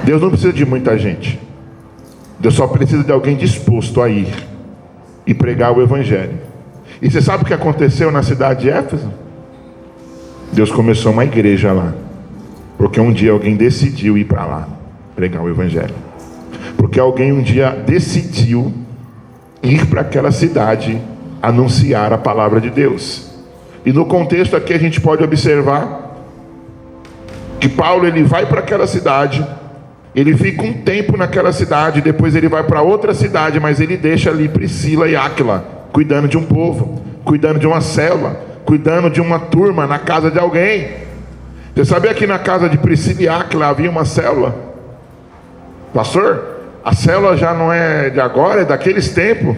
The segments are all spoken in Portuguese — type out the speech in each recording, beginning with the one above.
Deus não precisa de muita gente. Deus só precisa de alguém disposto a ir e pregar o evangelho. E você sabe o que aconteceu na cidade de Éfeso? Deus começou uma igreja lá, porque um dia alguém decidiu ir para lá pregar o evangelho. Porque alguém um dia decidiu ir para aquela cidade anunciar a palavra de Deus. E no contexto aqui a gente pode observar que Paulo ele vai para aquela cidade, ele fica um tempo naquela cidade, depois ele vai para outra cidade, mas ele deixa ali Priscila e Áquila cuidando de um povo, cuidando de uma célula, cuidando de uma turma na casa de alguém. Você sabia que na casa de Priscila e Áquila havia uma célula? Pastor, a célula já não é de agora, é daqueles tempos,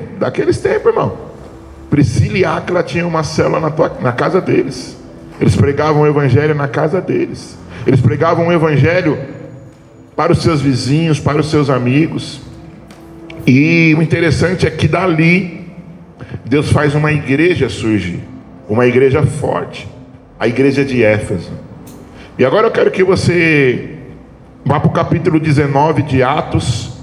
irmão. Priscila e Áquila tinham uma célula na casa deles. Eles pregavam o evangelho na casa deles. Eles pregavam o evangelho para os seus vizinhos, para os seus amigos. E o interessante é que dali Deus faz uma igreja surgir, uma igreja forte, a igreja de Éfeso. E agora eu quero que você vá para o capítulo 19 de Atos,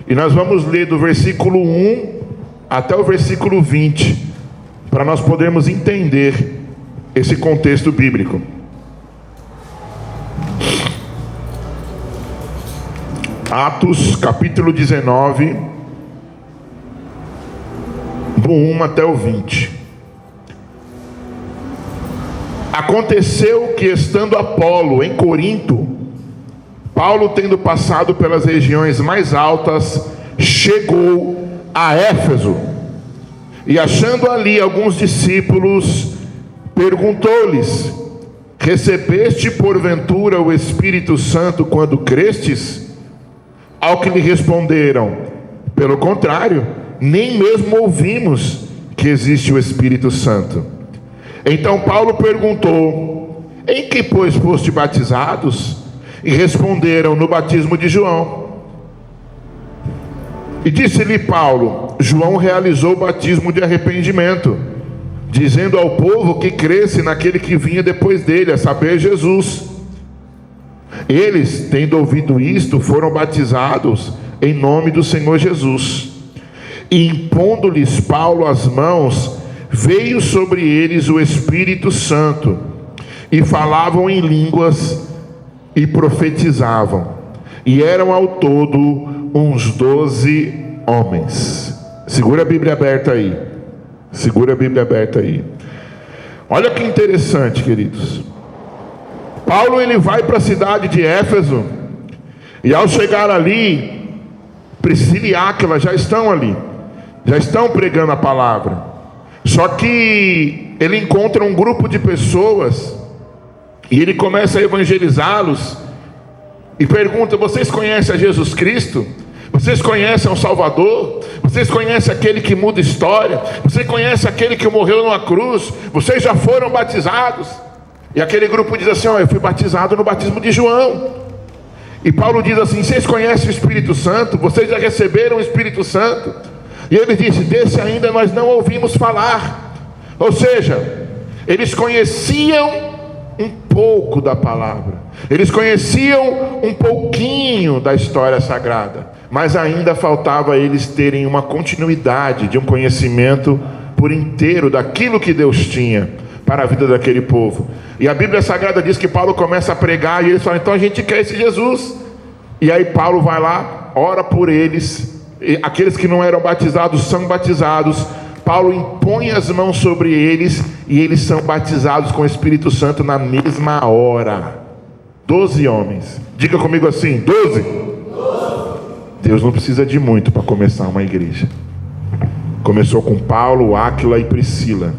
e nós vamos ler do versículo 1 até o versículo 20, para nós podermos entender esse contexto bíblico. Atos capítulo 19, do 1 até o 20. Aconteceu que, estando Apolo em Corinto, Paulo, tendo passado pelas regiões mais altas, chegou a Éfeso, e achando ali alguns discípulos, perguntou-lhes: recebeste porventura o Espírito Santo quando crestes? Ao que lhe responderam: pelo contrário, nem mesmo ouvimos que existe o Espírito Santo. Então Paulo perguntou: em que pois foste batizados? E responderam: no batismo de João. E disse-lhe Paulo: João realizou o batismo de arrependimento, dizendo ao povo que cresce naquele que vinha depois dele, a saber, Jesus. Eles, tendo ouvido isto, foram batizados em nome do Senhor Jesus. E impondo-lhes Paulo as mãos, veio sobre eles o Espírito Santo, e falavam em línguas e profetizavam. E eram ao todo uns 12 homens. Segura a Bíblia aberta aí. Segura a Bíblia aberta aí. Olha que interessante, queridos. Paulo ele vai para a cidade de Éfeso, e ao chegar ali, Priscila e Áquila já estão ali, já estão pregando a palavra. Só que ele encontra um grupo de pessoas, e ele começa a evangelizá-los, e pergunta: vocês conhecem a Jesus Cristo? Vocês conhecem o Salvador? Vocês conhecem aquele que muda história? Você conhece aquele que morreu numa cruz? Vocês já foram batizados? E aquele grupo diz assim: eu fui batizado no batismo de João. E Paulo diz assim: vocês conhecem o Espírito Santo? Vocês já receberam o Espírito Santo? E ele disse: desse ainda nós não ouvimos falar. Ou seja, eles conheciam um pouco da palavra, eles conheciam um pouquinho da história sagrada, mas ainda faltava eles terem uma continuidade de um conhecimento por inteiro daquilo que Deus tinha para a vida daquele povo. E a Bíblia Sagrada diz que Paulo começa a pregar, e eles falam: então a gente quer esse Jesus. E aí Paulo vai lá, ora por eles, e aqueles que não eram batizados são batizados. Paulo impõe as mãos sobre eles, e eles são batizados com o Espírito Santo na mesma hora. 12 homens. Diga comigo assim: 12. Deus não precisa de muito para começar uma igreja. Começou com Paulo, Áquila e Priscila.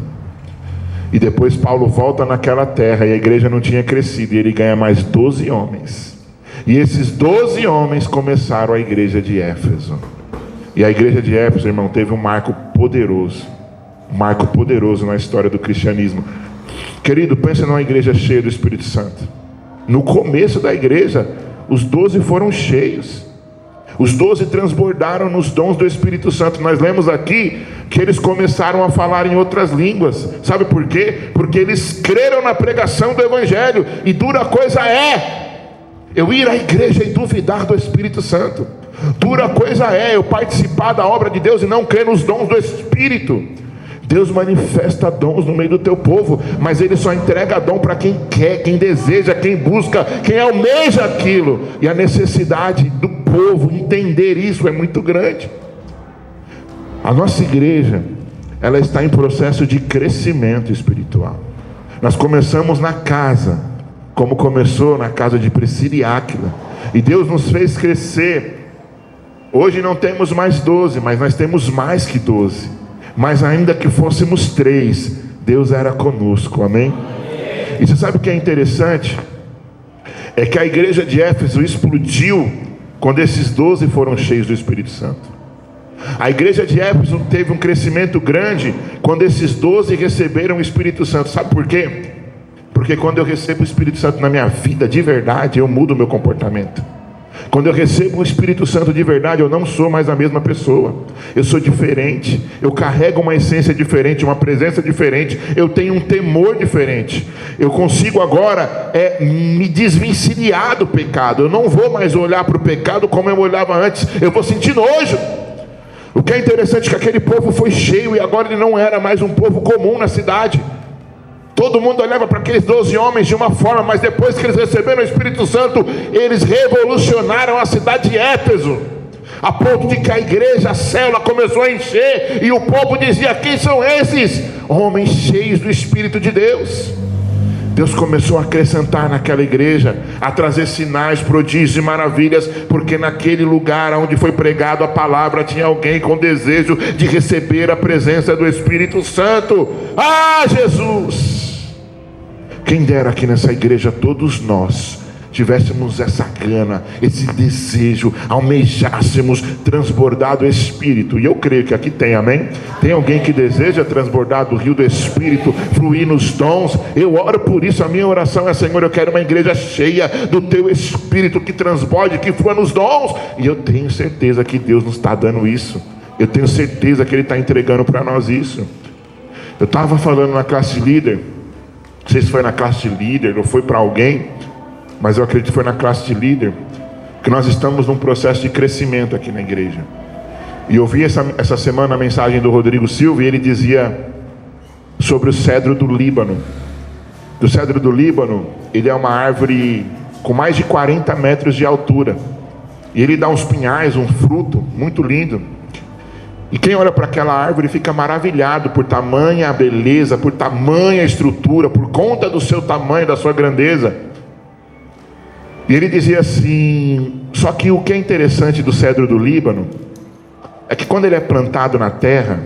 E depois Paulo volta naquela terra, e a igreja não tinha crescido, e ele ganha mais 12 homens. E esses 12 homens começaram a igreja de Éfeso. E a igreja de Éfeso, irmão, teve um marco poderoso na história do cristianismo. Querido, pensa numa igreja cheia do Espírito Santo. No começo da igreja, os 12 foram cheios. Os 12 transbordaram nos dons do Espírito Santo. Nós lemos aqui que eles começaram a falar em outras línguas. Sabe por quê? Porque eles creram na pregação do Evangelho. E dura coisa é eu ir à igreja e duvidar do Espírito Santo. Dura coisa é eu participar da obra de Deus e não crer nos dons do Espírito. Deus manifesta dons no meio do teu povo, mas Ele só entrega dom para quem quer, quem deseja, quem busca, quem almeja aquilo. E a necessidade do povo entender isso é muito grande. A nossa igreja, ela está em processo de crescimento espiritual. Nós começamos na casa, como começou na casa de Priscila e Áquila, e Deus nos fez crescer. Hoje não temos mais 12, mas nós temos mais que 12. Mas ainda que fôssemos 3, Deus era conosco, amém? E você sabe o que é interessante? É que a igreja de Éfeso explodiu quando esses 12 foram cheios do Espírito Santo. A igreja de Éfeso teve um crescimento grande quando esses 12 receberam o Espírito Santo. Sabe por quê? Porque quando eu recebo o Espírito Santo na minha vida de verdade, eu mudo o meu comportamento. Quando eu recebo o Espírito Santo de verdade, eu não sou mais a mesma pessoa. Eu sou diferente. Eu carrego uma essência diferente, uma presença diferente. Eu tenho um temor diferente. Eu consigo agora me desvencilhar do pecado. Eu não vou mais olhar para o pecado como eu olhava antes. Eu vou sentir nojo. O que é interessante é que aquele povo foi cheio e agora ele não era mais um povo comum na cidade. Todo mundo olhava para aqueles 12 homens de uma forma, mas depois que eles receberam o Espírito Santo, eles revolucionaram a cidade de Éfeso, a ponto de que a igreja, a célula começou a encher, e o povo dizia: quem são esses? Homens cheios do Espírito de Deus. Deus começou a acrescentar naquela igreja, a trazer sinais, prodígios e maravilhas, porque naquele lugar onde foi pregado a palavra, tinha alguém com desejo de receber a presença do Espírito Santo. Ah, Jesus! Quem dera aqui nessa igreja todos nós tivéssemos essa gana, esse desejo, almejássemos transbordar do Espírito. E eu creio que aqui tem, amém? Tem alguém que deseja transbordar do rio do Espírito, fluir nos dons? Eu oro por isso. A minha oração é: Senhor, eu quero uma igreja cheia do Teu Espírito, que transborde, que flua nos dons. E eu tenho certeza que Deus nos está dando isso. Eu tenho certeza que Ele está entregando para nós isso. Eu estava falando na classe líder, não sei se foi na classe de líder ou foi para alguém, mas eu acredito que foi na classe de líder, que nós estamos num processo de crescimento aqui na igreja. E eu vi essa semana a mensagem do Rodrigo Silva, e ele dizia sobre o cedro do Líbano. O cedro do Líbano, ele é uma árvore com mais de 40 metros de altura, e ele dá uns pinhais, um fruto muito lindo. E quem olha para aquela árvore fica maravilhado por tamanha beleza, por tamanha estrutura, por conta do seu tamanho, da sua grandeza. E ele dizia assim: só que o que é interessante do cedro do Líbano é que quando ele é plantado na terra,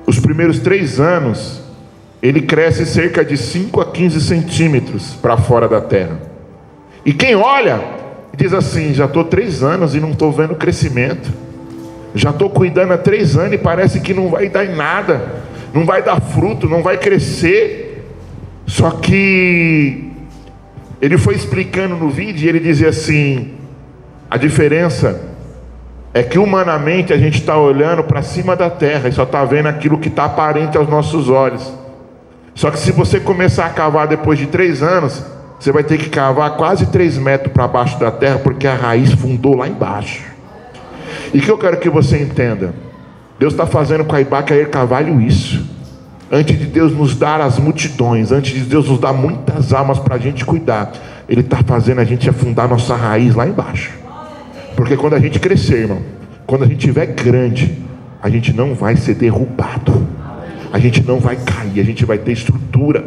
os primeiros 3 anos ele cresce cerca de 5 a 15 centímetros para fora da terra. E quem olha diz assim: já estou 3 anos e não estou vendo crescimento. Já estou cuidando há 3 anos e parece que não vai dar em nada, não vai dar fruto, não vai crescer. Só que ele foi explicando no vídeo, e ele dizia assim: a diferença é que humanamente a gente está olhando para cima da terra e só está vendo aquilo que está aparente aos nossos olhos. Só que se você começar a cavar depois de 3 anos, você vai ter que cavar quase 3 metros para baixo da terra, porque a raiz fundou lá embaixo. E o que eu quero que você entenda: Deus está fazendo com a Ibaca Air Carvalho isso. Antes de Deus nos dar as multidões, antes de Deus nos dar muitas almas para a gente cuidar, Ele está fazendo a gente afundar nossa raiz lá embaixo. Porque quando a gente crescer, irmão, quando a gente estiver grande, a gente não vai ser derrubado, a gente não vai cair, a gente vai ter estrutura.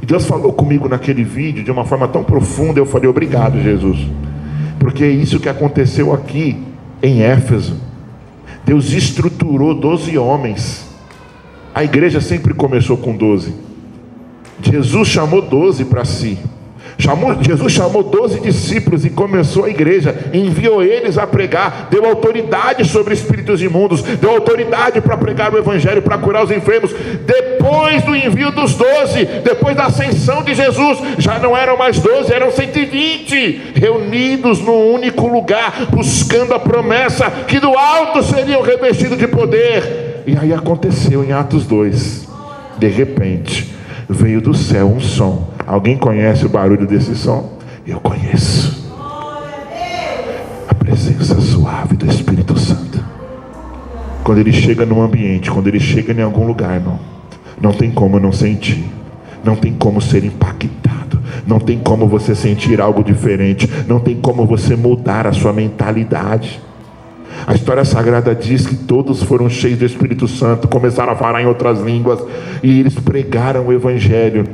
E Deus falou comigo naquele vídeo de uma forma tão profunda. Eu falei: obrigado, Jesus, porque é isso que aconteceu aqui em Éfeso. Deus estruturou 12 homens. A igreja sempre começou com 12. Jesus chamou 12 para si. Jesus chamou 12 discípulos e começou a igreja, enviou eles a pregar, deu autoridade sobre espíritos imundos, deu autoridade para pregar o evangelho, para curar os enfermos. Depois do envio dos 12, depois da ascensão de Jesus, já não eram mais 12, eram 120, reunidos num único lugar, buscando a promessa que do alto seriam revestidos de poder. E aí aconteceu em Atos 2, de repente veio do céu um som. Alguém conhece o barulho desse som? Eu conheço a presença suave do Espírito Santo. Quando ele chega num ambiente, quando ele chega em algum lugar, irmão, não tem como não sentir, não tem como ser impactado, não tem como você sentir algo diferente, não tem como você mudar a sua mentalidade. A história sagrada diz que todos foram cheios do Espírito Santo, começaram a falar em outras línguas, e eles pregaram o Evangelho,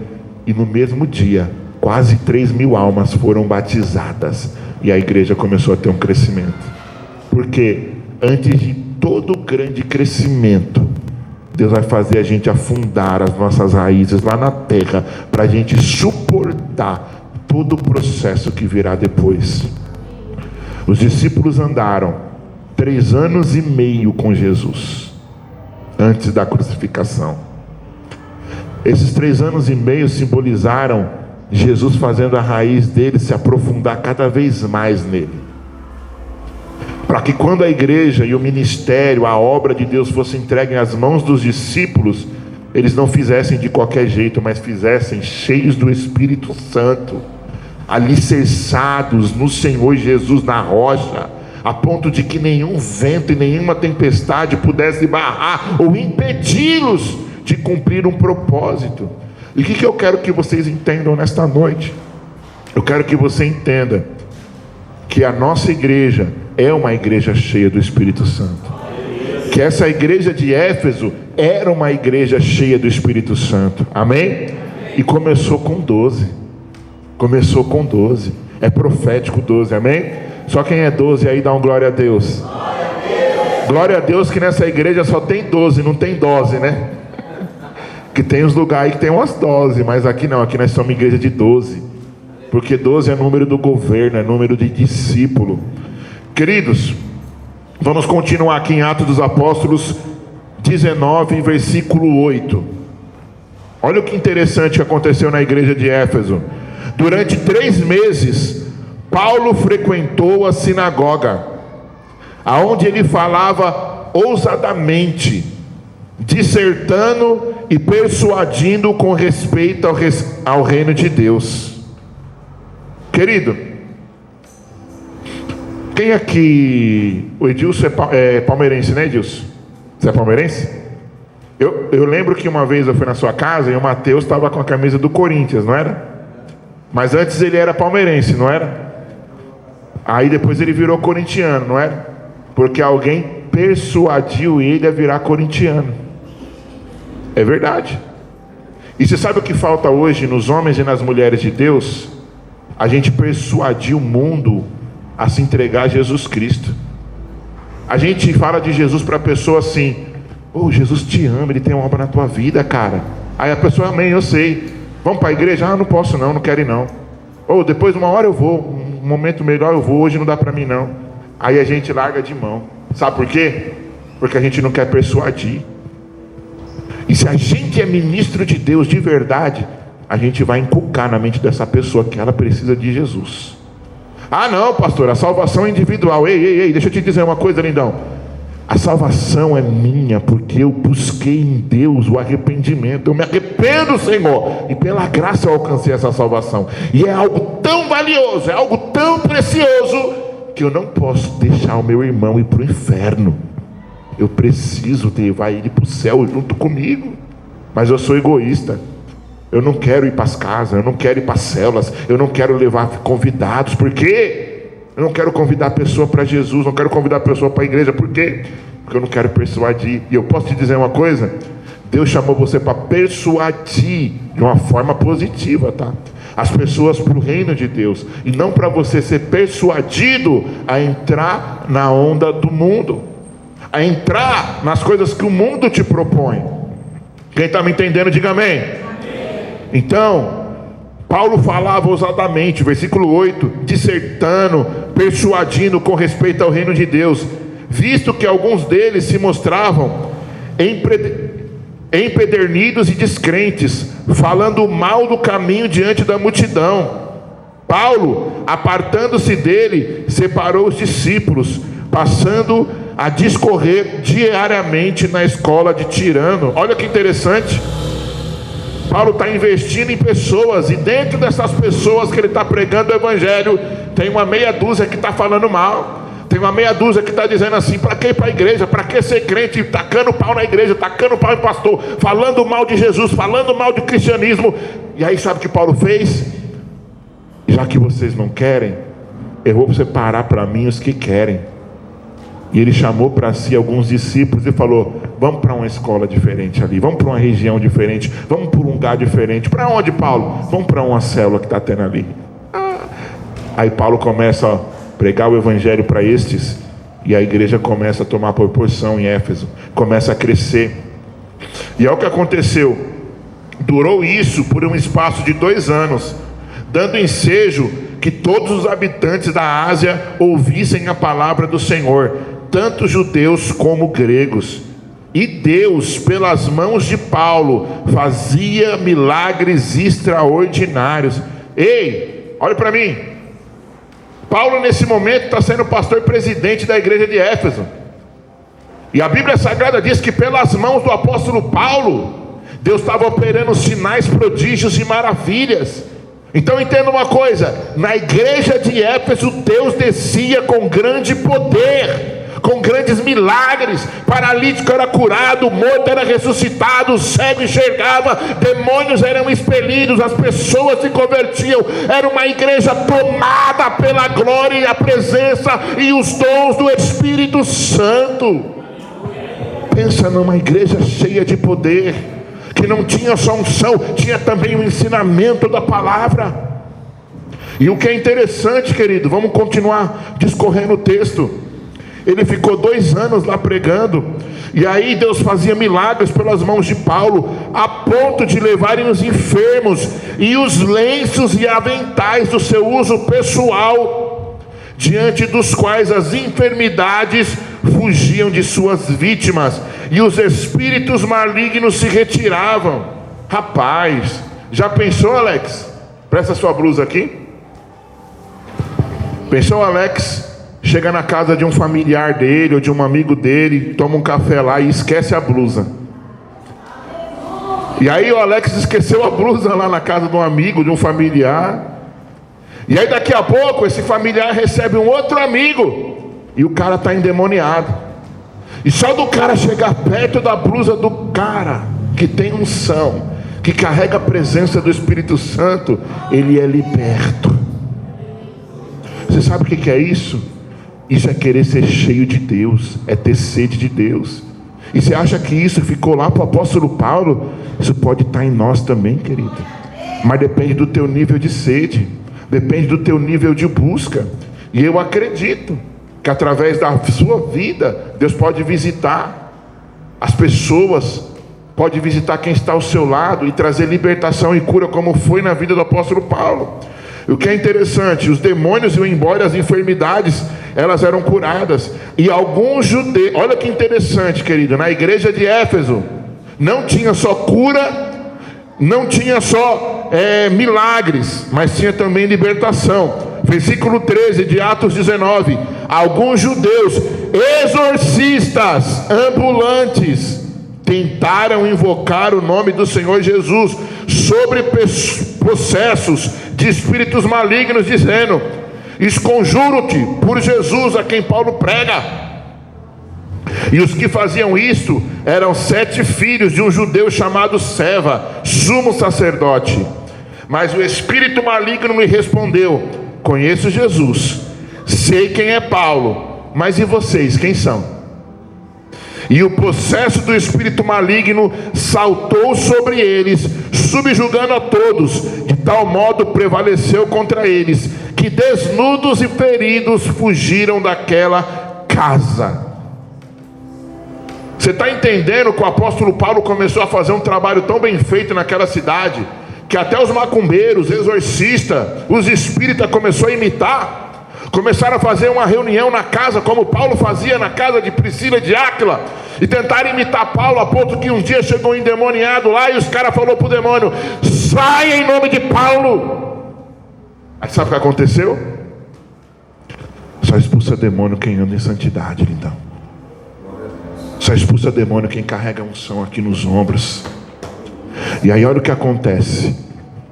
e no mesmo dia, quase 3.000 almas foram batizadas, e a igreja começou a ter um crescimento. Porque antes de todo grande crescimento, Deus vai fazer a gente afundar as nossas raízes lá na terra, para a gente suportar todo o processo que virá depois. Os discípulos andaram 3 anos e meio com Jesus, antes da crucificação. Esses 3 anos e meio simbolizaram Jesus fazendo a raiz dele se aprofundar cada vez mais nele, para que quando a igreja e o ministério, a obra de Deus fosse entregue às mãos dos discípulos, eles não fizessem de qualquer jeito, mas fizessem cheios do Espírito Santo, alicerçados no Senhor Jesus, na rocha, a ponto de que nenhum vento e nenhuma tempestade pudesse barrar ou impedi-los de cumprir um propósito. E o que eu quero que vocês entendam nesta noite? Eu quero que você entenda que a nossa igreja é uma igreja cheia do Espírito Santo. Que essa igreja de Éfeso era uma igreja cheia do Espírito Santo. Amém? E começou com 12. Começou com 12. É profético 12, amém? Só quem é 12 aí dá um glória a Deus. Glória a Deus que nessa igreja só tem 12, não tem dose, né? Que tem uns lugares aí que tem umas doses, mas aqui não, aqui nós somos uma igreja de 12. Porque 12 é número do governo, é número de discípulo. Queridos, vamos continuar aqui em Atos dos Apóstolos 19, versículo 8. Olha o que interessante que aconteceu na igreja de Éfeso. Durante 3 meses, Paulo frequentou a sinagoga, aonde ele falava ousadamente, dissertando e persuadindo com respeito ao reino de Deus. Querido, quem aqui... O Edilson é palmeirense, né, Edilson? Você é palmeirense? Eu lembro que uma vez eu fui na sua casa e o Mateus estava com a camisa do Corinthians, não era? Mas antes ele era palmeirense, não era? Aí depois ele virou corintiano, não era? Porque alguém persuadiu ele a virar corintiano. É verdade. E você sabe o que falta hoje nos homens e nas mulheres de Deus? A gente persuadir o mundo a se entregar a Jesus Cristo. A gente fala de Jesus para a pessoa assim: oh, Jesus te ama, Ele tem uma obra na tua vida, cara. Aí a pessoa: amém, eu sei. Vamos para a igreja? Ah, não posso não, não quero ir não. Ou depois de uma hora eu vou, um momento melhor eu vou, hoje não dá para mim não. Aí a gente larga de mão. Sabe por quê? Porque a gente não quer persuadir. E se a gente é ministro de Deus de verdade, a gente vai inculcar na mente dessa pessoa que ela precisa de Jesus. Ah não, pastor, a salvação é individual. Ei, deixa eu te dizer uma coisa, lindão. A salvação é minha, porque eu busquei em Deus o arrependimento. Eu me arrependo, Senhor, e pela graça eu alcancei essa salvação. E é algo tão valioso, é algo tão precioso, que eu não posso deixar o meu irmão ir para o inferno. Eu preciso levar ele para o céu junto comigo. Mas eu sou egoísta. Eu não quero ir para as casas, eu não quero ir para as células, eu não quero levar convidados. Por quê? Eu não quero convidar a pessoa para Jesus, não quero convidar a pessoa para a igreja. Por quê? Porque eu não quero persuadir. E eu posso te dizer uma coisa? Deus chamou você para persuadir de uma forma positiva, tá? As pessoas para o reino de Deus, e não para você ser persuadido a entrar na onda do mundo, a entrar nas coisas que o mundo te propõe. Quem está me entendendo, diga amém. Então, Paulo falava ousadamente, versículo 8, dissertando, persuadindo com respeito ao reino de Deus, visto que alguns deles se mostravam empedernidos e descrentes, falando mal do caminho diante da multidão. Paulo, apartando-se dele, separou os discípulos, passando a discorrer diariamente na escola de Tirano. Olha que interessante. Paulo está investindo em pessoas, e dentro dessas pessoas que ele está pregando o evangelho, tem uma meia dúzia que está falando mal. Tem uma meia dúzia que está dizendo assim: para que ir para a igreja? Para que ser crente? Tacando pau na igreja, tacando pau em pastor, falando mal de Jesus, falando mal do cristianismo. E aí sabe o que Paulo fez? Já que vocês não querem, eu vou separar para mim os que querem. E ele chamou para si alguns discípulos e falou: vamos para uma escola diferente ali, vamos para uma região diferente, vamos para um lugar diferente. Para onde, Paulo? Vamos para uma célula que está tendo ali. Aí Paulo começa a pregar o evangelho para estes, e a igreja começa a tomar proporção em Éfeso, começa a crescer. E é o que aconteceu. Durou isso por um espaço de 2 anos, dando ensejo que todos os habitantes da Ásia ouvissem a palavra do Senhor, tanto judeus como gregos. E Deus, pelas mãos de Paulo, fazia milagres extraordinários. Ei, olha para mim. Paulo nesse momento está sendo pastor presidente da igreja de Éfeso. E a Bíblia Sagrada diz que pelas mãos do apóstolo Paulo, Deus estava operando sinais, prodígios e maravilhas. Então entenda uma coisa: na igreja de Éfeso, Deus descia com grande poder, com grandes milagres. Paralítico era curado, morto era ressuscitado, cego enxergava, demônios eram expelidos, as pessoas se convertiam. Era uma igreja tomada pela glória e a presença e os dons do Espírito Santo. Pensa numa igreja cheia de poder, que não tinha só unção, tinha também o ensinamento da palavra. E o que é interessante, querido, vamos continuar discorrendo o texto. Ele ficou 2 anos lá pregando, e aí Deus fazia milagres pelas mãos de Paulo, a ponto de levarem os enfermos e os lenços e aventais do seu uso pessoal, diante dos quais as enfermidades fugiam de suas vítimas, e os espíritos malignos se retiravam. Rapaz, já pensou, Alex? Presta sua blusa aqui. Pensou, Alex? Chega na casa de um familiar dele ou de um amigo dele, toma um café lá e esquece a blusa. E aí o Alex esqueceu a blusa lá na casa de um amigo, de um familiar. E aí daqui a pouco esse familiar recebe um outro amigo, e o cara está endemoniado. E só do cara chegar perto da blusa do cara que tem unção, que carrega a presença do Espírito Santo, ele é liberto. Você sabe o que é isso? Isso é querer ser cheio de Deus, é ter sede de Deus. E você acha que isso ficou lá para o apóstolo Paulo? Isso pode estar em nós também, querido. Mas depende do teu nível de sede, depende do teu nível de busca. E eu acredito que através da sua vida, Deus pode visitar as pessoas, pode visitar quem está ao seu lado e trazer libertação e cura, como foi na vida do apóstolo Paulo. O que é interessante, os demônios iam embora, as enfermidades, elas eram curadas. E alguns judeus, olha que interessante, querido, na igreja de Éfeso, não tinha só cura, não tinha só milagres, mas tinha também libertação. Versículo 13 de Atos 19: alguns judeus, exorcistas ambulantes, tentaram invocar o nome do Senhor Jesus sobre possessos de espíritos malignos, dizendo: esconjuro-te por Jesus a quem Paulo prega. E os que faziam isto eram 7 filhos de um judeu chamado Seva, sumo sacerdote. Mas o espírito maligno me respondeu: conheço Jesus, sei quem é Paulo, mas e vocês, quem são? E o possesso do espírito maligno saltou sobre eles, subjugando a todos. De tal modo prevaleceu contra eles, que desnudos e feridos fugiram daquela casa. Você está entendendo que o apóstolo Paulo começou a fazer um trabalho tão bem feito naquela cidade, que até os macumbeiros, exorcistas, os espíritas começaram a imitar? Começaram a fazer uma reunião na casa, como Paulo fazia na casa de Priscila e de Áquila, e tentaram imitar Paulo, a ponto que um dia chegou um endemoniado lá, e os caras falaram para o demônio: sai em nome de Paulo. Aí sabe o que aconteceu? Só expulsa demônio quem anda em santidade, lindão. Só expulsa demônio quem carrega a unção aqui nos ombros. E aí olha o que acontece.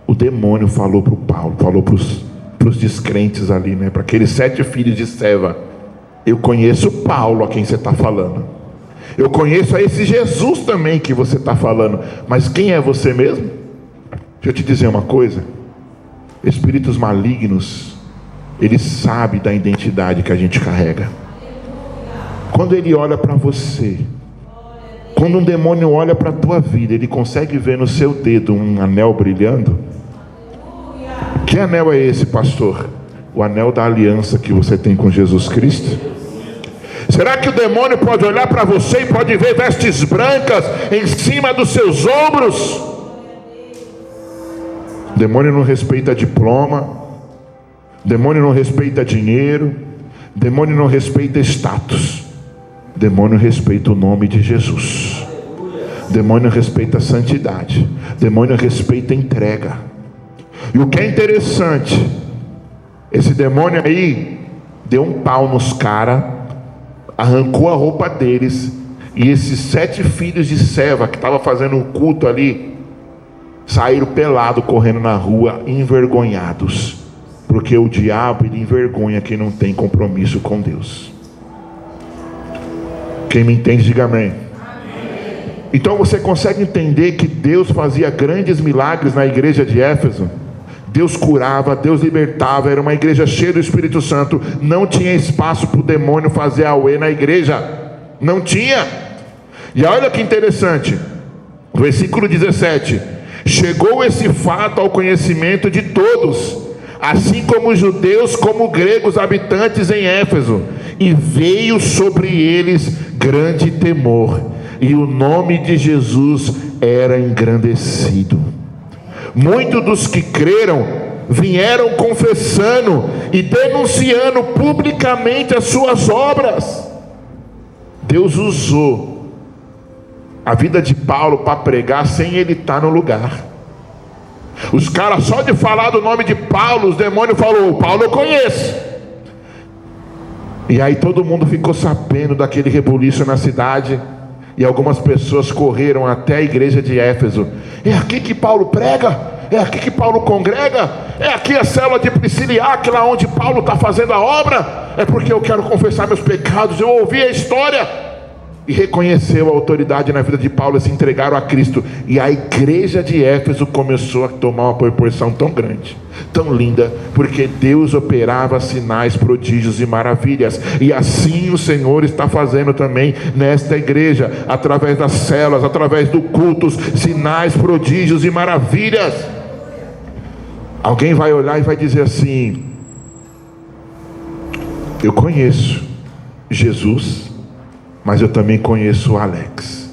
O demônio falou para o Paulo, falou para os descrentes ali, né? Para aqueles 7 filhos de Seva: eu conheço Paulo a quem você está falando, eu conheço a esse Jesus também que você está falando, mas quem é você mesmo? Deixa eu te dizer uma coisa: espíritos malignos, ele sabe da identidade que a gente carrega. Quando ele olha para você, quando um demônio olha para a tua vida, ele consegue ver no seu dedo um anel brilhando. Que anel é esse, pastor? O anel da aliança que você tem com Jesus Cristo. Será que o demônio pode olhar para você e pode ver vestes brancas em cima dos seus ombros? O demônio não respeita diploma, o demônio não respeita dinheiro, o demônio não respeita status, o demônio respeita o nome de Jesus. O demônio respeita a santidade, o demônio respeita a entrega. E o que é interessante, esse demônio aí deu um pau nos caras, arrancou a roupa deles, e esses 7 filhos de Seva que estavam fazendo um culto ali, saíram pelados, correndo na rua, envergonhados, porque o diabo, ele envergonha quem não tem compromisso com Deus. Quem me entende, diga amém. Então você consegue entender que Deus fazia grandes milagres na igreja de Éfeso? Deus curava, Deus libertava, era uma igreja cheia do Espírito Santo, não tinha espaço para o demônio fazer auê na igreja, não tinha. E olha que interessante, versículo 17: chegou esse fato ao conhecimento de todos, assim como os judeus como gregos habitantes em Éfeso, e veio sobre eles grande temor, e o nome de Jesus era engrandecido. Muitos dos que creram vieram confessando e denunciando publicamente as suas obras. Deus usou a vida de Paulo para pregar sem ele estar no lugar. Os caras, só de falar do nome de Paulo, os demônios falaram: Paulo eu conheço. E aí todo mundo ficou sabendo daquele rebuliço na cidade, e algumas pessoas correram até a igreja de Éfeso. É aqui que Paulo prega? É aqui que Paulo congrega? É aqui a célula de Priscila e Áquila onde Paulo está fazendo a obra? É porque eu quero confessar meus pecados. Eu ouvi a história. E reconheceu a autoridade na vida de Paulo e se entregaram a Cristo. E a igreja de Éfeso começou a tomar uma proporção tão grande, tão linda, porque Deus operava sinais, prodígios e maravilhas. E assim o Senhor está fazendo também nesta igreja, através das células, através do cultos, sinais, prodígios e maravilhas. Alguém vai olhar e vai dizer assim: eu conheço Jesus, mas eu também conheço o Alex,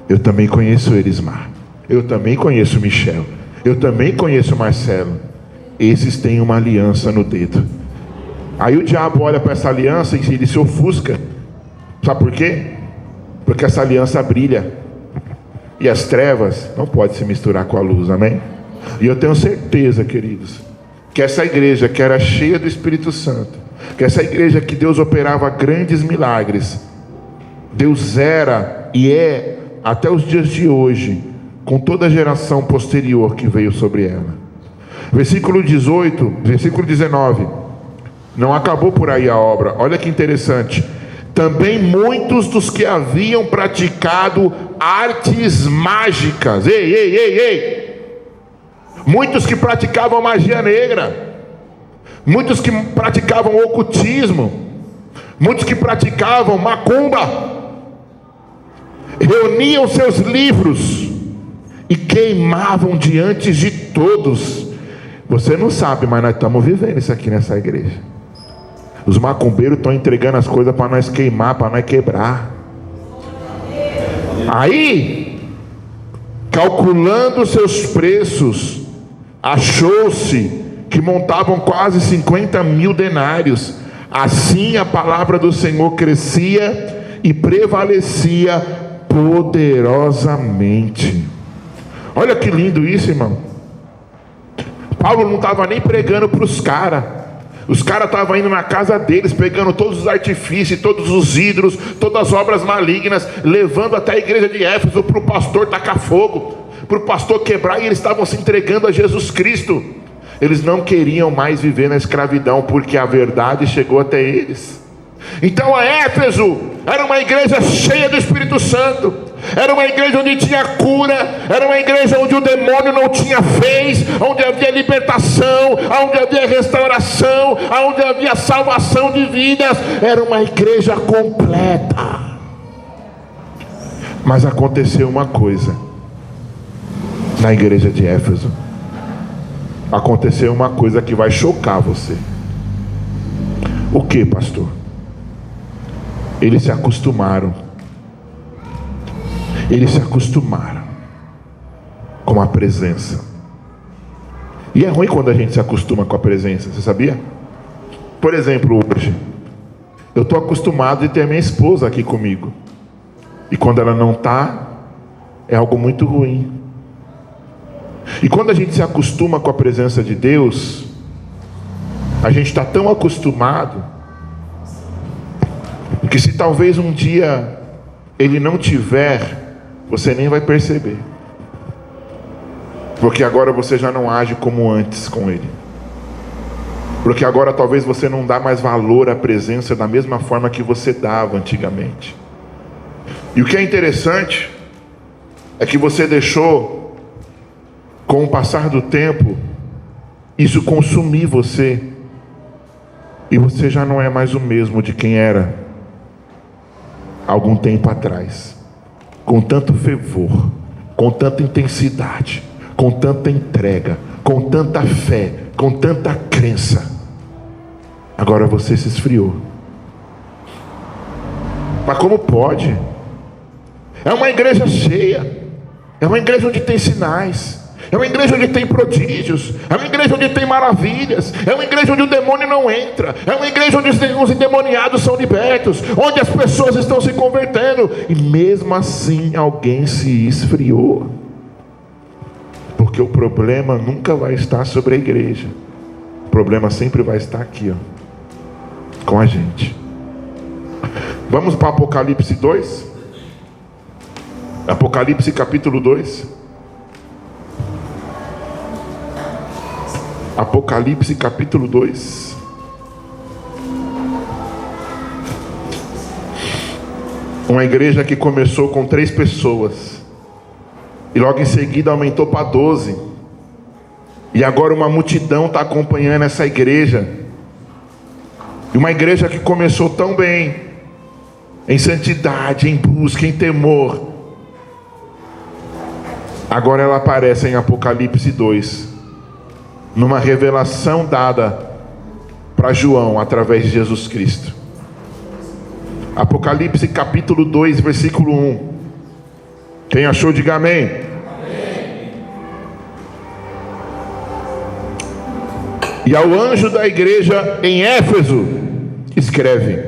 eu também conheço o Erismar, eu também conheço o Michel, eu também conheço o Marcelo. Esses têm uma aliança no dedo. Aí o diabo olha para essa aliança e ele se ofusca. Sabe por quê? Porque essa aliança brilha, e as trevas não podem se misturar com a luz, amém? E eu tenho certeza, queridos, que essa igreja que era cheia do Espírito Santo, que essa igreja que Deus operava grandes milagres, Deus era e é até os dias de hoje, com toda a geração posterior que veio sobre ela. Versículo 18, versículo 19. Não acabou por aí a obra. Olha que interessante. Também muitos dos que haviam praticado artes mágicas. Ei! Muitos que praticavam magia negra, muitos que praticavam ocultismo, muitos que praticavam macumba, reuniam seus livros e queimavam diante de todos. Você não sabe, mas nós estamos vivendo isso aqui nessa igreja. Os macumbeiros estão entregando as coisas para nós queimar, para nós quebrar. Aí, calculando seus preços, achou-se que montavam quase 50.000 denários. Assim a palavra do Senhor crescia e prevalecia poderosamente. Olha que lindo isso, irmão. Paulo não estava nem pregando para os caras. Os caras estavam indo na casa deles, pegando todos os artifícios, todos os ídolos, todas as obras malignas, levando até a igreja de Éfeso para o pastor tacar fogo. para o pastor quebrar, e eles estavam se entregando a Jesus Cristo. Eles não queriam mais viver na escravidão, porque a verdade chegou até eles. Então a Éfeso era uma igreja cheia do Espírito Santo, era uma igreja onde tinha cura, era uma igreja onde o demônio não tinha vez, onde havia libertação, onde havia restauração, onde havia salvação de vidas. Era uma igreja completa. Mas aconteceu uma coisa na igreja de Éfeso. Aconteceu uma coisa que vai chocar você. O que, pastor? Eles se acostumaram. Eles se acostumaram com a presença. E é ruim quando a gente se acostuma com a presença, você sabia? Por exemplo, hoje eu estou acostumado de ter a minha esposa aqui comigo, e quando ela não está, é algo muito ruim. E quando a gente se acostuma com a presença de Deus, a gente está tão acostumado que se talvez um dia Ele não tiver, você nem vai perceber, porque agora você já não age como antes com Ele, porque agora talvez você não dá mais valor à presença da mesma forma que você dava antigamente. E o que é interessante é que você deixou, com o passar do tempo, isso consumir você, e você já não é mais o mesmo de quem era algum tempo atrás, com tanto fervor, com tanta intensidade, com tanta entrega, com tanta fé, com tanta crença. Agora você se esfriou. Mas como pode? É uma igreja cheia, é uma igreja onde tem sinais, é uma igreja onde tem prodígios, é uma igreja onde tem maravilhas, é uma igreja onde o demônio não entra, é uma igreja onde os endemoniados são libertos, onde as pessoas estão se convertendo, e mesmo assim alguém se esfriou. Porque o problema nunca vai estar sobre a igreja, o problema sempre vai estar aqui, ó, com a gente. Vamos para Apocalipse 2? Apocalipse capítulo 2. Apocalipse capítulo 2. Uma igreja que começou com 3 pessoas, e logo em seguida aumentou para 12. E agora uma multidão está acompanhando essa igreja. E uma igreja que começou tão bem, em santidade, em busca, em temor. Agora ela aparece em Apocalipse 2, numa revelação dada para João através de Jesus Cristo. Apocalipse capítulo 2, versículo 1. Quem achou, diga amém. Amém. E ao anjo da igreja em Éfeso escreve: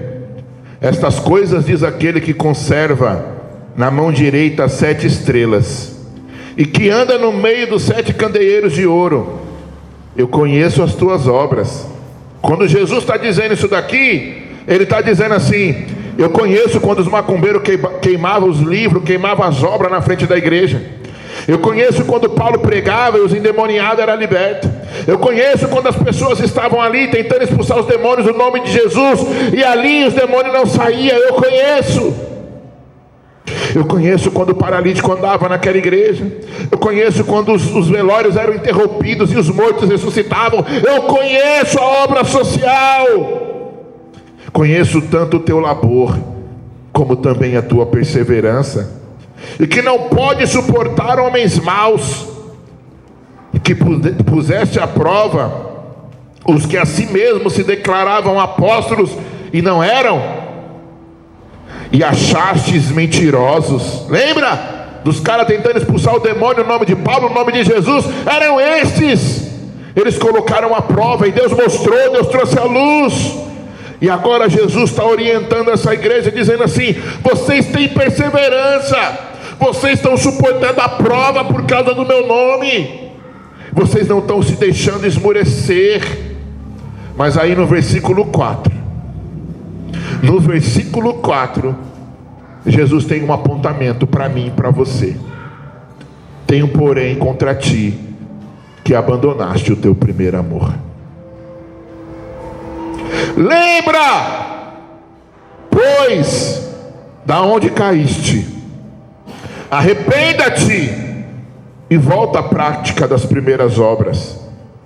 estas coisas diz aquele que conserva na mão direita 7 estrelas, e que anda no meio dos 7 candeeiros de ouro. Eu conheço as tuas obras. Quando Jesus está dizendo isso daqui, Ele está dizendo assim: eu conheço quando os macumbeiros queimavam os livros, queimavam as obras na frente da igreja. Eu conheço quando Paulo pregava e os endemoniados eram libertos. Eu conheço quando as pessoas estavam ali tentando expulsar os demônios no nome de Jesus, e ali os demônios não saíam. Eu conheço quando o paralítico andava naquela igreja. Eu conheço quando os velórios eram interrompidos e os mortos ressuscitavam. Eu conheço a obra social. Conheço tanto o teu labor, como também a tua perseverança, e que não pode suportar homens maus, e que puseste à prova os que a si mesmos se declaravam apóstolos e não eram, e achastes mentirosos. Lembra dos caras tentando expulsar o demônio no nome de Paulo, no nome de Jesus? Eram estes. Eles colocaram à prova, e Deus mostrou, Deus trouxe a luz. E agora Jesus está orientando essa igreja, dizendo assim: vocês têm perseverança, vocês estão suportando a prova por causa do meu nome, vocês não estão se deixando esmorecer. Mas aí no versículo 4, Jesus tem um apontamento para mim e para você. Tenho, porém, contra ti que abandonaste o teu primeiro amor. Lembra, pois, da onde caíste, arrependa-te e volta à prática das primeiras obras.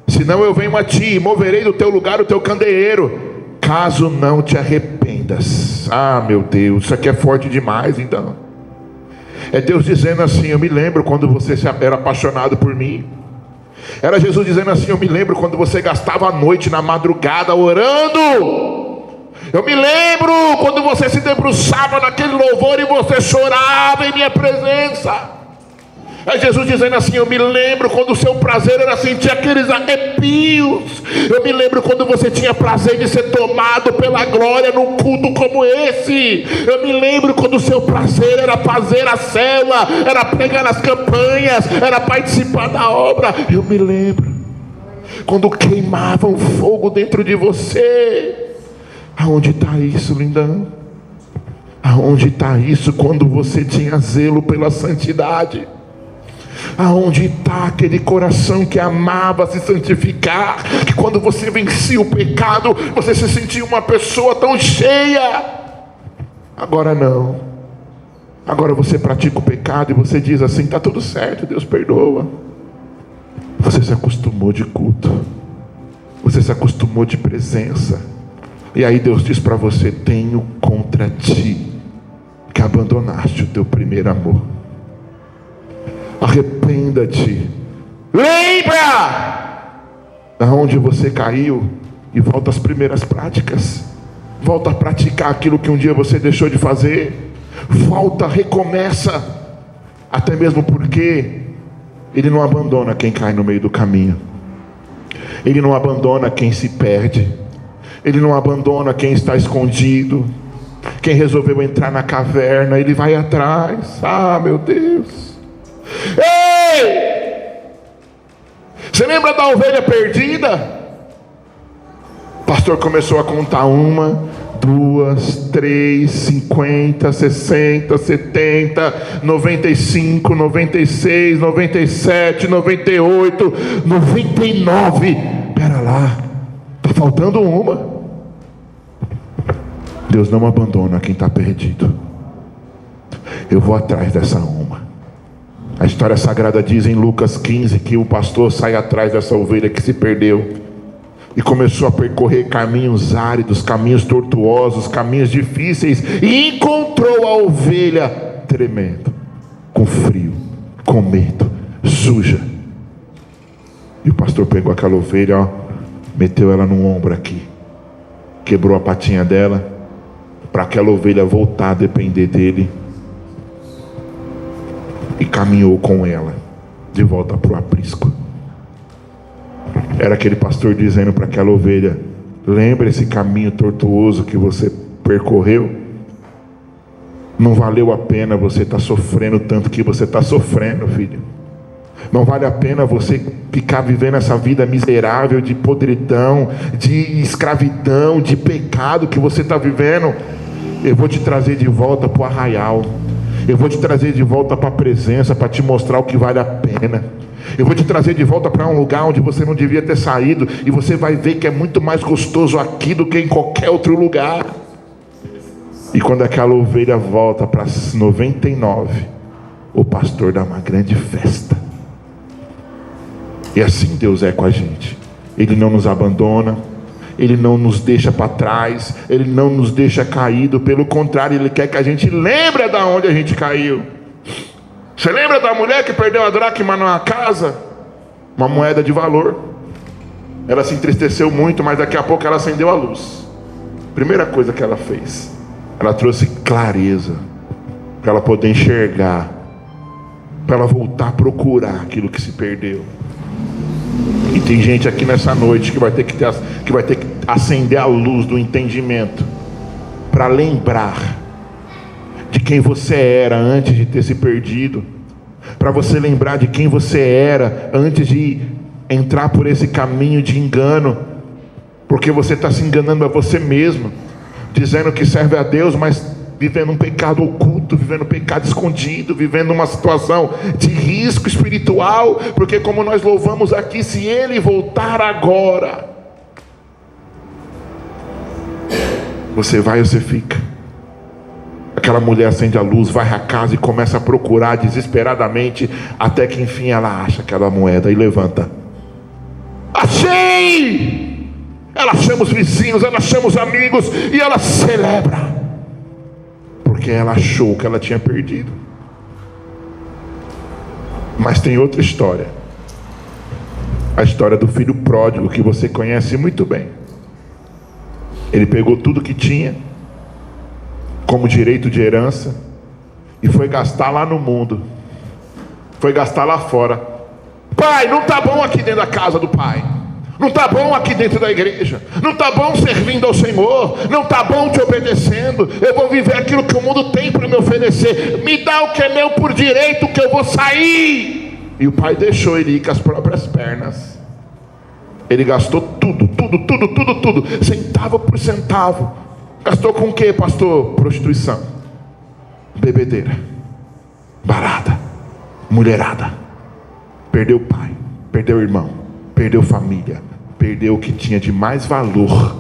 Senão eu venho a ti e moverei do teu lugar o teu candeeiro, caso não te arrependas. Ah, meu Deus, isso aqui é forte demais. Então é Deus dizendo assim: eu me lembro quando você era apaixonado por mim. Era Jesus dizendo assim: eu me lembro quando você gastava a noite na madrugada orando. Eu me lembro quando você se debruçava naquele louvor e você chorava em minha presença. É Jesus dizendo assim: eu me lembro quando o seu prazer era sentir aqueles arrepios. Eu me lembro quando você tinha prazer de ser tomado pela glória num culto como esse. Eu me lembro quando o seu prazer era fazer a célula, era pregar nas campanhas, era participar da obra. Eu me lembro quando queimava um fogo dentro de você. Aonde está isso, lindão? Aonde está isso quando você tinha zelo pela santidade? Aonde está aquele coração que amava se santificar, que quando você vencia o pecado, você se sentia uma pessoa tão cheia? Agora não. Agora você pratica o pecado e você diz assim: está tudo certo, Deus perdoa. Você se acostumou de culto, você se acostumou de presença, e aí Deus diz para você: tenho contra ti que abandonaste o teu primeiro amor. Arrependa-te, lembra da onde você caiu e volta às primeiras práticas. Volta a praticar aquilo que um dia você deixou de fazer. Volta, recomeça. Até mesmo porque Ele não abandona quem cai no meio do caminho. Ele não abandona quem se perde. Ele não abandona quem está escondido. Quem resolveu entrar na caverna, Ele vai atrás. Ah, meu Deus. Ei! Você lembra da ovelha perdida? O pastor começou a contar 1, 2, 3, 50, 60, 70, 95, 96, 97, 98, 99. Pera lá, está faltando uma. Deus não abandona quem está perdido. Eu vou atrás dessa uma. A história sagrada diz em Lucas 15 que o pastor sai atrás dessa ovelha que se perdeu e começou a percorrer caminhos áridos, caminhos tortuosos, caminhos difíceis, e encontrou a ovelha tremendo, com frio, com medo, suja. E o pastor pegou aquela ovelha, meteu ela no ombro aqui, quebrou a patinha dela, para aquela ovelha voltar a depender dele, e caminhou com ela de volta para o aprisco. Era aquele pastor dizendo para aquela ovelha: lembra esse caminho tortuoso que você percorreu? Não valeu a pena você estar sofrendo tanto que você está sofrendo, filho. Não vale a pena você ficar vivendo essa vida miserável de podridão, de escravidão, de pecado que você está vivendo. Eu vou te trazer de volta para o arraial. Eu vou te trazer de volta para a presença, para te mostrar o que vale a pena. Eu vou te trazer de volta para um lugar onde você não devia ter saído, e você vai ver que é muito mais gostoso aqui do que em qualquer outro lugar. E quando aquela ovelha volta para as 99, o pastor dá uma grande festa. E assim Deus é com a gente. Ele não nos abandona, Ele não nos deixa para trás, Ele não nos deixa caído. Pelo contrário, Ele quer que a gente lembre de onde a gente caiu. Você lembra da mulher que perdeu a dracma na casa? Uma moeda de valor. Ela se entristeceu muito, mas daqui a pouco ela acendeu a luz. Primeira coisa que ela fez, ela trouxe clareza, para ela poder enxergar, para ela voltar a procurar aquilo que se perdeu. E tem gente aqui nessa noite que vai ter que acender a luz do entendimento, para lembrar de quem você era antes de ter se perdido, para você lembrar de quem você era antes de entrar por esse caminho de engano, porque você está se enganando a você mesmo, dizendo que serve a Deus, mas vivendo um pecado oculto, vivendo um pecado escondido, vivendo uma situação de risco espiritual, porque como nós louvamos aqui, se ele voltar agora, você vai ou você fica? Aquela mulher acende a luz, vai à casa e começa a procurar desesperadamente, até que enfim ela acha aquela moeda e levanta. Achei! Ela chama os vizinhos, ela chama os amigos e ela celebra, porque ela achou que ela tinha perdido. Mas tem outra história, a história do filho pródigo, que você conhece muito bem. Ele pegou tudo que tinha como direito de herança e foi gastar lá no mundo, foi gastar lá fora. Pai, não está bom aqui dentro da casa do pai, não está bom aqui dentro da igreja, não está bom servindo ao Senhor, não está bom te obedecendo. Eu vou viver aquilo que o mundo tem para me oferecer, me dá o que é meu por direito, que eu vou sair. E o pai deixou ele ir com as próprias pernas. Ele gastou tudo, centavo por centavo. Gastou com o que, pastor? Prostituição, bebedeira, barata, mulherada. Perdeu o pai, perdeu o irmão, perdeu família, perdeu o que tinha de mais valor,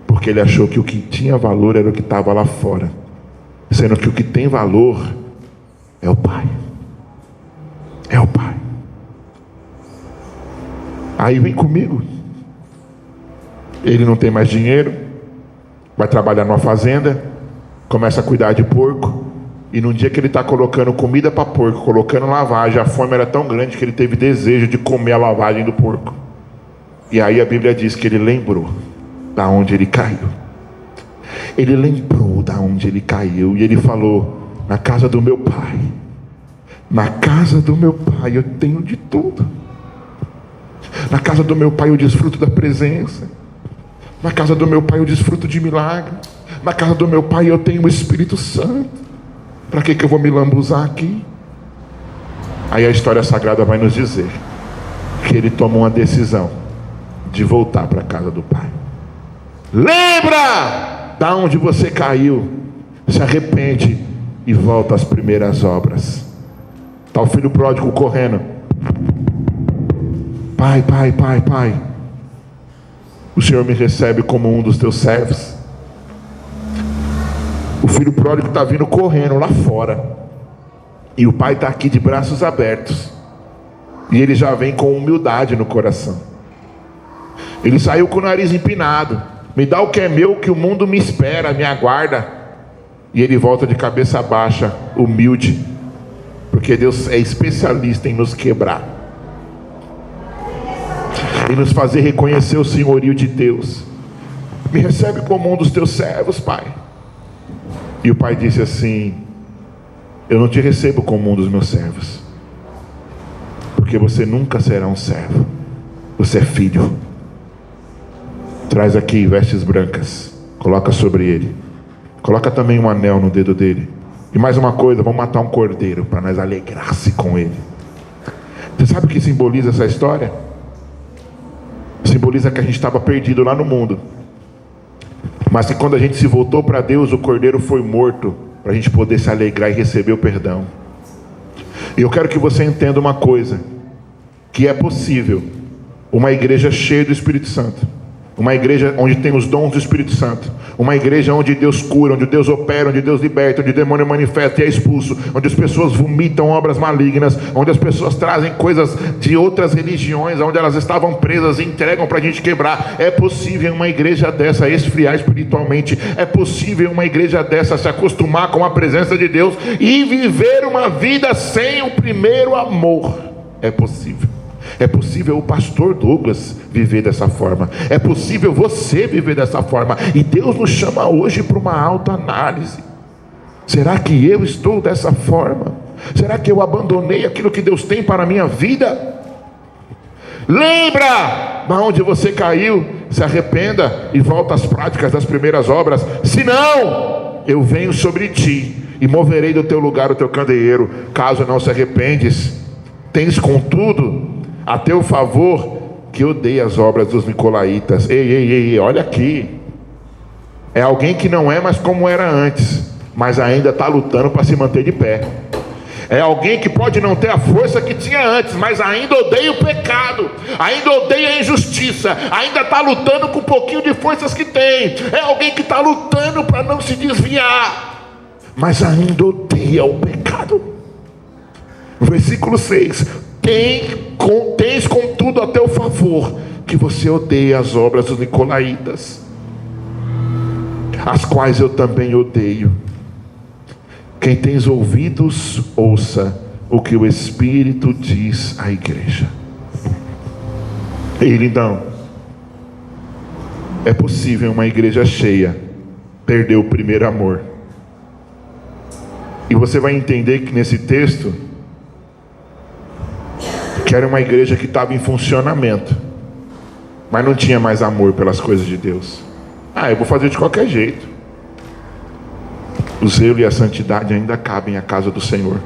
porque ele achou que o que tinha valor era o que estava lá fora, sendo que o que tem valor é o pai. É o pai. Aí vem comigo. Ele não tem mais dinheiro, vai trabalhar numa fazenda, começa a cuidar de porco, e num dia que ele está colocando comida para porco, colocando lavagem, a fome era tão grande que ele teve desejo de comer a lavagem do porco. E aí a Bíblia diz que ele lembrou da onde ele caiu. Ele lembrou da onde ele caiu e ele falou: na casa do meu pai, na casa do meu pai eu tenho de tudo. Na casa do meu pai eu desfruto da presença. Na casa do meu pai eu desfruto de milagre. Na casa do meu pai eu tenho o Espírito Santo. Para que eu vou me lambuzar aqui? Aí a história sagrada vai nos dizer que ele tomou uma decisão de voltar para a casa do pai. Lembra da onde você caiu, se arrepende e volta às primeiras obras. Está o filho pródigo correndo. Pai, o Senhor me recebe como um dos teus servos. O filho pródigo está vindo correndo lá fora, e o pai está aqui de braços abertos, e ele já vem com humildade no coração. Ele saiu com o nariz empinado: me dá o que é meu, que o mundo me espera, me aguarda. E ele volta de cabeça baixa, humilde, porque Deus é especialista em nos quebrar e nos fazer reconhecer o senhorio de Deus. Me recebe como um dos teus servos, pai. E o pai disse assim: eu não te recebo como um dos meus servos, porque você nunca será um servo, você é filho. Traz aqui vestes brancas, coloca sobre ele, coloca também um anel no dedo dele, e mais uma coisa, vamos matar um cordeiro para nós alegrar-se com ele. Você sabe o que simboliza essa história? Simboliza que a gente estava perdido lá no mundo, mas que quando a gente se voltou para Deus, o cordeiro foi morto, para a gente poder se alegrar e receber o perdão. E eu quero que você entenda uma coisa, que é possível uma igreja cheia do Espírito Santo, uma igreja onde tem os dons do Espírito Santo, uma igreja onde Deus cura, onde Deus opera, onde Deus liberta, onde o demônio manifesta e é expulso, onde as pessoas vomitam obras malignas, onde as pessoas trazem coisas de outras religiões, onde elas estavam presas e entregam para a gente quebrar. É possível uma igreja dessa esfriar espiritualmente, é possível uma igreja dessa se acostumar com a presença de Deus e viver uma vida sem o primeiro amor. É possível. É possível o pastor Douglas viver dessa forma. É possível você viver dessa forma. E Deus nos chama hoje para uma autoanálise. Será que eu estou dessa forma? Será que eu abandonei aquilo que Deus tem para a minha vida? Lembra de onde você caiu, se arrependa e volta às práticas das primeiras obras. Senão, eu venho sobre ti e moverei do teu lugar o teu candeeiro. Caso não se arrependes, tens contudo a teu favor que odeia as obras dos nicolaítas. Ei, olha aqui. É alguém que não é mais como era antes, mas ainda está lutando para se manter de pé. É alguém que pode não ter a força que tinha antes, mas ainda odeia o pecado, ainda odeia a injustiça, ainda está lutando com um pouquinho de forças que tem. É alguém que está lutando para não se desviar, mas ainda odeia o pecado. Versículo 6: tens contudo a teu favor que você odeia as obras dos nicolaítas, as quais eu também odeio. Quem tens ouvidos, ouça o que o Espírito diz à igreja. E lindão, é possível uma igreja cheia perder o primeiro amor. E você vai entender que nesse texto, que era uma igreja que estava em funcionamento, mas não tinha mais amor pelas coisas de Deus. Eu vou fazer de qualquer jeito. O zelo e a santidade ainda cabem à casa do Senhor.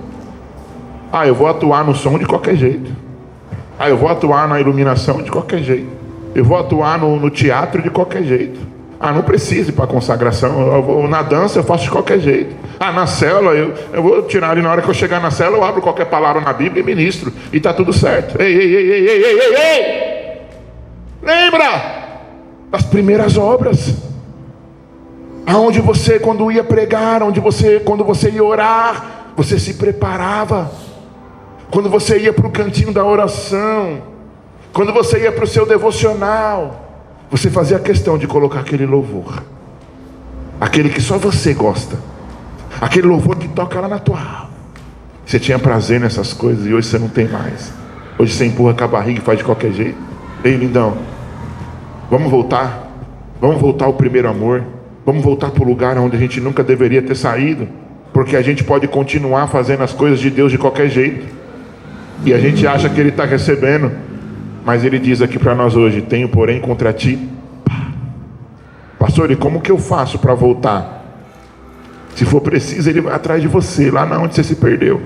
Eu vou atuar no som de qualquer jeito. Eu vou atuar na iluminação de qualquer jeito. Eu vou atuar no teatro de qualquer jeito. Não precisa ir para a consagração. Na dança eu faço de qualquer jeito. Na célula eu vou tirar ali, na hora que eu chegar na célula eu abro qualquer palavra na Bíblia e ministro. E está tudo certo. Ei! Lembra das primeiras obras. Aonde você, quando ia pregar, quando você ia orar, você se preparava. Quando você ia para o cantinho da oração, quando você ia para o seu devocional, você fazia questão de colocar aquele louvor, aquele que só você gosta, aquele louvor que toca lá na tua alma. Você tinha prazer nessas coisas e hoje você não tem mais. Hoje você empurra com a barriga e faz de qualquer jeito. Ei, lindão, vamos voltar ao primeiro amor. Vamos voltar para o lugar onde a gente nunca deveria ter saído, porque a gente pode continuar fazendo as coisas de Deus de qualquer jeito, e a gente acha que Ele está recebendo, mas Ele diz aqui para nós hoje: tenho porém contra ti. Pastor, e como que eu faço para voltar? Se for preciso, Ele vai atrás de você, lá onde você se perdeu.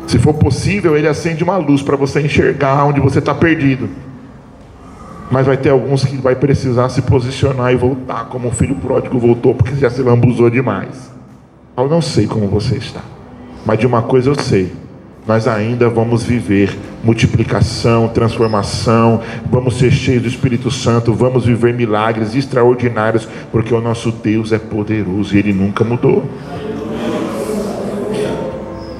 Se for possível, Ele acende uma luz para você enxergar onde você está perdido. Mas vai ter alguns que vai precisar se posicionar e voltar, como o filho pródigo voltou, porque já se lambuzou demais. Eu não sei como você está, mas de uma coisa eu sei: nós ainda vamos viver multiplicação, transformação, vamos ser cheios do Espírito Santo, vamos viver milagres extraordinários, porque o nosso Deus é poderoso e Ele nunca mudou.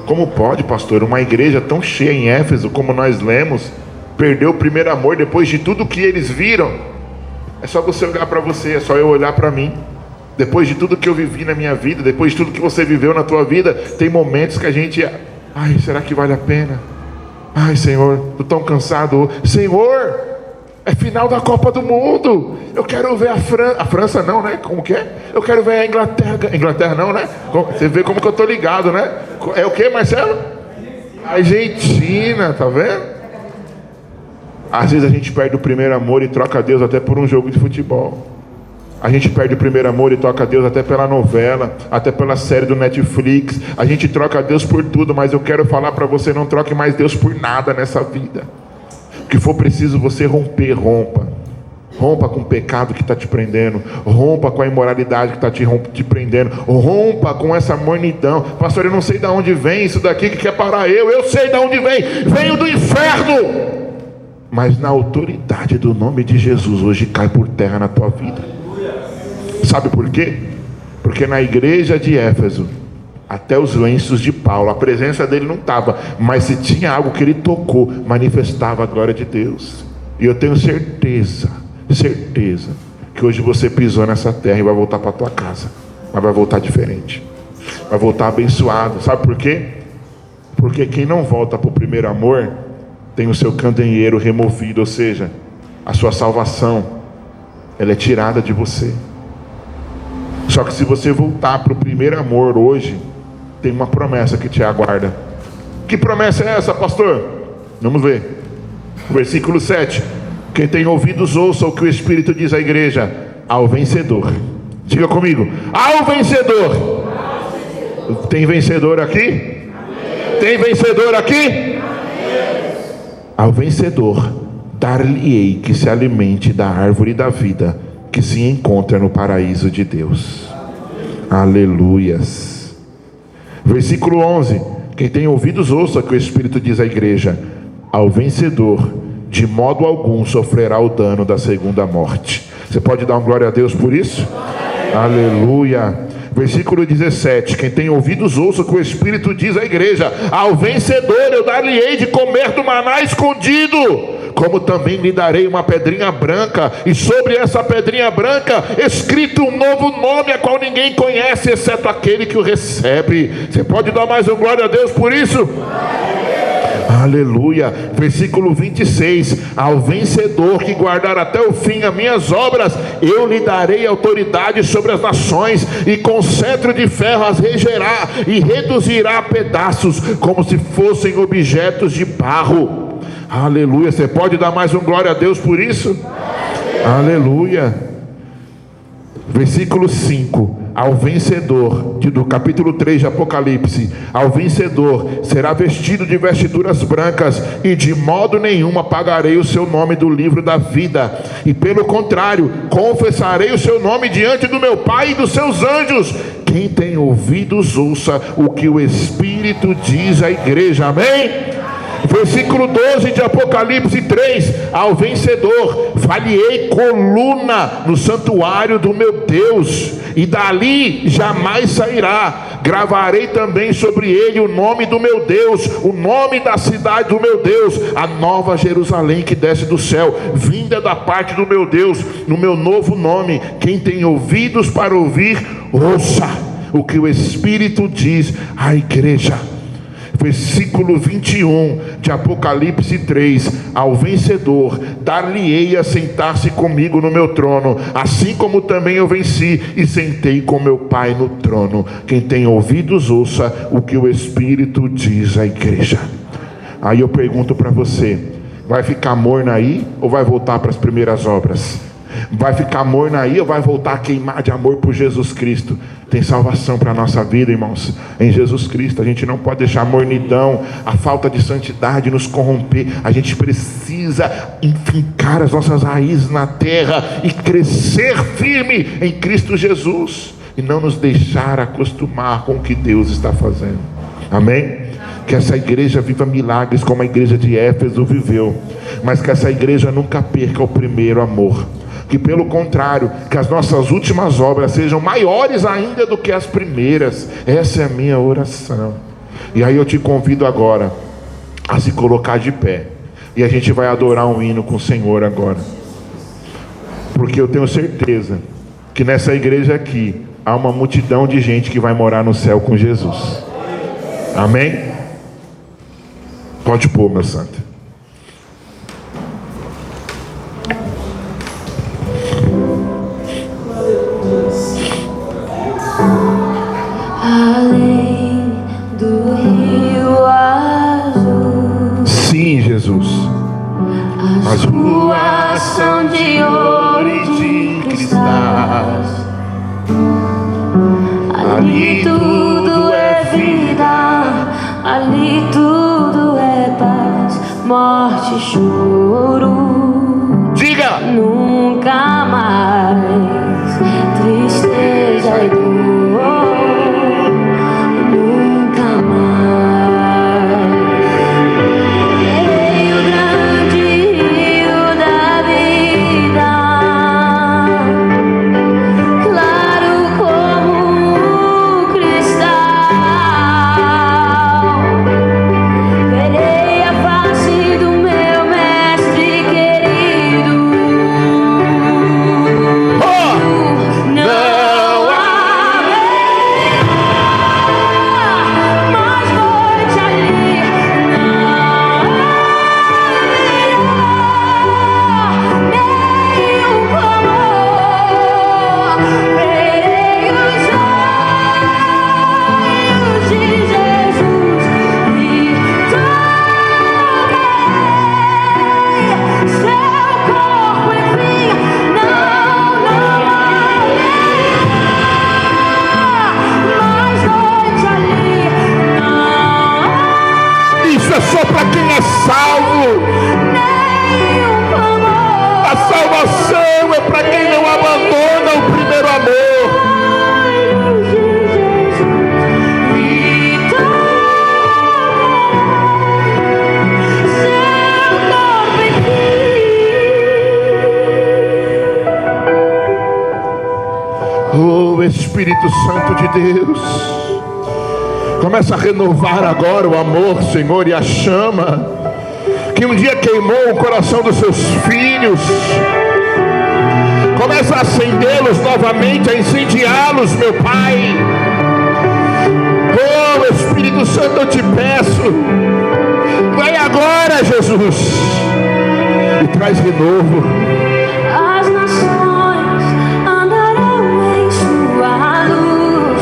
Como pode, pastor, uma igreja tão cheia em Éfeso, como nós lemos, perdeu o primeiro amor depois de tudo que eles viram? É só você olhar para você, é só eu olhar para mim. Depois de tudo que eu vivi na minha vida, depois de tudo que você viveu na tua vida, tem momentos que a gente... será que vale a pena? Senhor, estou tão cansado. Senhor, é final da Copa do Mundo. Eu quero ver a França não, né? Como que é? Eu quero ver a Inglaterra não, né? Você vê como que eu estou ligado, né? É o que, Marcelo? Argentina, tá vendo? Às vezes a gente perde o primeiro amor e troca Deus até por um jogo de futebol. A gente perde o primeiro amor e troca Deus até pela novela, até pela série do Netflix. A gente troca Deus por tudo, mas eu quero falar para você: não troque mais Deus por nada nessa vida. O que for preciso você romper, rompa. Rompa com o pecado que está te prendendo. Rompa com a imoralidade que está te prendendo. Rompa com essa mornidão. Pastor, eu não sei de onde vem isso daqui que quer parar eu. Eu sei de onde vem. Veio do inferno. Mas na autoridade do nome de Jesus, hoje cai por terra na tua vida. Sabe por quê? Porque na igreja de Éfeso, até os lenços de Paulo, a presença dele não estava, mas se tinha algo que ele tocou, manifestava a glória de Deus. E eu tenho certeza que hoje você pisou nessa terra e vai voltar para a tua casa, mas vai voltar diferente, vai voltar abençoado. Sabe por quê? Porque quem não volta para o primeiro amor tem o seu candeeiro removido, ou seja, a sua salvação, ela é tirada de você. Só que se você voltar para o primeiro amor hoje, tem uma promessa que te aguarda. Que promessa é essa, pastor? Vamos ver. Versículo 7. Quem tem ouvidos, ouça o que o Espírito diz à igreja. Ao vencedor. Diga comigo: ao vencedor. Tem vencedor aqui? Tem vencedor aqui? Ao vencedor, dar-lhe-ei que se alimente da árvore da vida que se encontra no paraíso de Deus. Aleluias. Versículo 11: quem tem ouvidos ouça o que o Espírito diz à igreja. Ao vencedor, de modo algum sofrerá o dano da segunda morte. Você pode dar uma glória a Deus por isso? Aleluia. Versículo 17: quem tem ouvidos ouça o que o Espírito diz à igreja. Ao vencedor eu dar-lhe-ei de comer do maná escondido, como também lhe darei uma pedrinha branca, e sobre essa pedrinha branca escrito um novo nome, a qual ninguém conhece, exceto aquele que o recebe. Você pode dar mais um glória a Deus por isso? Aleluia. Versículo 26: ao vencedor que guardar até o fim as minhas obras, eu lhe darei autoridade sobre as nações, e com cetro de ferro as regerá, e reduzirá a pedaços, como se fossem objetos de barro. Aleluia. Você pode dar mais um glória a Deus por isso? Aleluia. Versículo 5: ao vencedor, do capítulo 3 de Apocalipse, ao vencedor será vestido de vestiduras brancas, e de modo nenhum apagarei o seu nome do livro da vida, e pelo contrário, confessarei o seu nome diante do meu Pai e dos seus anjos. Quem tem ouvidos ouça o que o Espírito diz à igreja. Amém? Versículo 12 de Apocalipse 3: ao vencedor falei coluna no santuário do meu Deus, e dali jamais sairá. Gravarei também sobre ele o nome do meu Deus, o nome da cidade do meu Deus, a nova Jerusalém que desce do céu, vinda da parte do meu Deus, no meu novo nome. Quem tem ouvidos para ouvir, ouça o que o Espírito diz à igreja. Versículo 21 de Apocalipse 3: ao vencedor dar-lhe-ei a sentar-se comigo no meu trono, assim como também eu venci e sentei com meu Pai no trono. Quem tem ouvidos ouça o que o Espírito diz à igreja. Aí eu pergunto para você: vai ficar morna aí ou vai voltar para as primeiras obras? Vai ficar morna aí ou vai voltar a queimar de amor por Jesus Cristo? Tem salvação para a nossa vida, irmãos, em Jesus Cristo. A gente não pode deixar a mornidão, a falta de santidade nos corromper. A gente precisa enfincar as nossas raízes na terra e crescer firme em Cristo Jesus, e não nos deixar acostumar com o que Deus está fazendo. Amém? Que essa igreja viva milagres como a igreja de Éfeso viveu, mas que essa igreja nunca perca o primeiro amor. Que pelo contrário, que as nossas últimas obras sejam maiores ainda do que as primeiras. Essa é a minha oração. E aí eu te convido agora a se colocar de pé, e a gente vai adorar um hino com o Senhor agora, porque eu tenho certeza que nessa igreja aqui há uma multidão de gente que vai morar no céu com Jesus. Amém? Pode pôr, meu santo. Além do rio azul, sim, Jesus, as ruas são de ouro e de cristais. Ali tudo é vida, ali tudo é paz, morte e choro. diga! Nunca mais tristeza e dor. Nunca mais. Errei o grande rio da vida, claro como um cristal. Verei a face do meu mestre que Espírito Santo de Deus. Começa a renovar agora o amor, Senhor, e a chama que um dia queimou o coração dos seus filhos. Começa a acendê-los novamente, a incendiá-los, meu Pai. Oh, Espírito Santo, eu te peço, vai agora, Jesus, e traz renovo. As nações andarão em sua luz,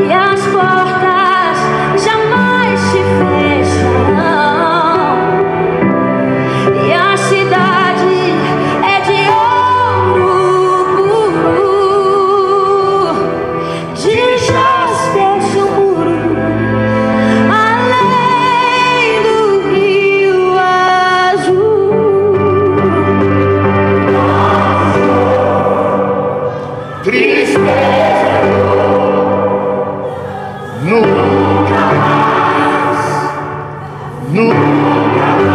e as portas jamais se fecharão, e a cidade é de ouro puro, de jaspe seu muro, além do rio azul. Tristeza nunca mais, nunca mais.